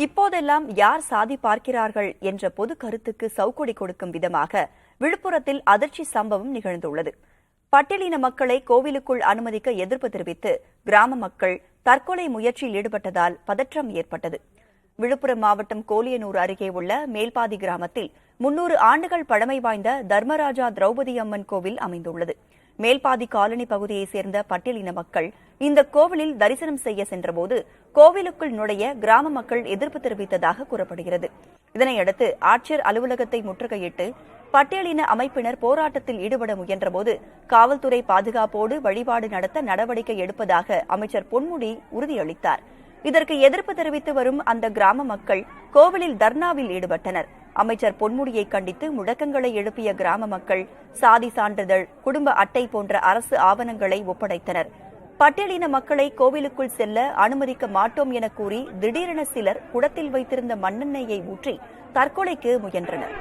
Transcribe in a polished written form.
இப்போதெல்லாம் யார் சாதி பார்க்கிறார்கள் என்ற பொது கருத்துக்கு சவுக்கொடி கொடுக்கும் விதமாக விழுப்புரத்தில் அதிர்ச்சி சம்பவம் நிகழ்ந்துள்ளது. பட்டியலின மக்களை கோவிலுக்குள் அனுமதிக்க எதிர்ப்பு தெரிவித்து கிராம மக்கள் தற்கொலை முயற்சியில் ஈடுபட்டதால் பதற்றம் ஏற்பட்டது. விழுப்புரம் மாவட்டம் கோலியனூர் அருகே உள்ள மேல்பாதி கிராமத்தில் 300 ஆண்டுகள் பழமை வாய்ந்த தர்மராஜா திரௌபதி அம்மன் கோவில் அமைந்துள்ளது. மேல்பாதி காலனி பகுதியைச் சேர்ந்த பட்டியலின மக்கள் இந்த கோவிலில் தரிசனம் செய்ய சென்றபோது கோவிலுக்குள் நுழைய கிராம மக்கள் எதிர்ப்பு தெரிவித்ததாக கூறப்படுகிறது. இதனையடுத்து ஆட்சியர் அலுவலகத்தை முற்றுகையிட்டு பட்டியலின அமைப்பினர் போராட்டத்தில் ஈடுபட முயன்றபோது காவல்துறை பாதுகாப்போடு வழிபாடு நடத்த நடவடிக்கை எடுப்பதாக அமைச்சர் பொன்முடி உறுதியளித்தார். இதற்கு எதிர்ப்பு தெரிவித்து வரும் அந்த கிராம மக்கள் கோவிலில் தர்ணாவில் ஈடுபட்டனர். அமைச்சர் பொன்முடியை கண்டித்து முழக்கங்களை எழுப்பிய கிராம மக்கள் சாதி சான்றிதழ், குடும்ப அட்டை போன்ற அரசு ஆவணங்களை ஒப்படைத்தனர். பட்டியலின மக்களை கோவிலுக்குள் செல்ல அனுமதிக்க மாட்டோம் என கூறி திடீரென சிலர் குடத்தில் வைத்திருந்த மண்ணெண்ணெயை ஊற்றி தற்கொலைக்கு முயன்றனர்.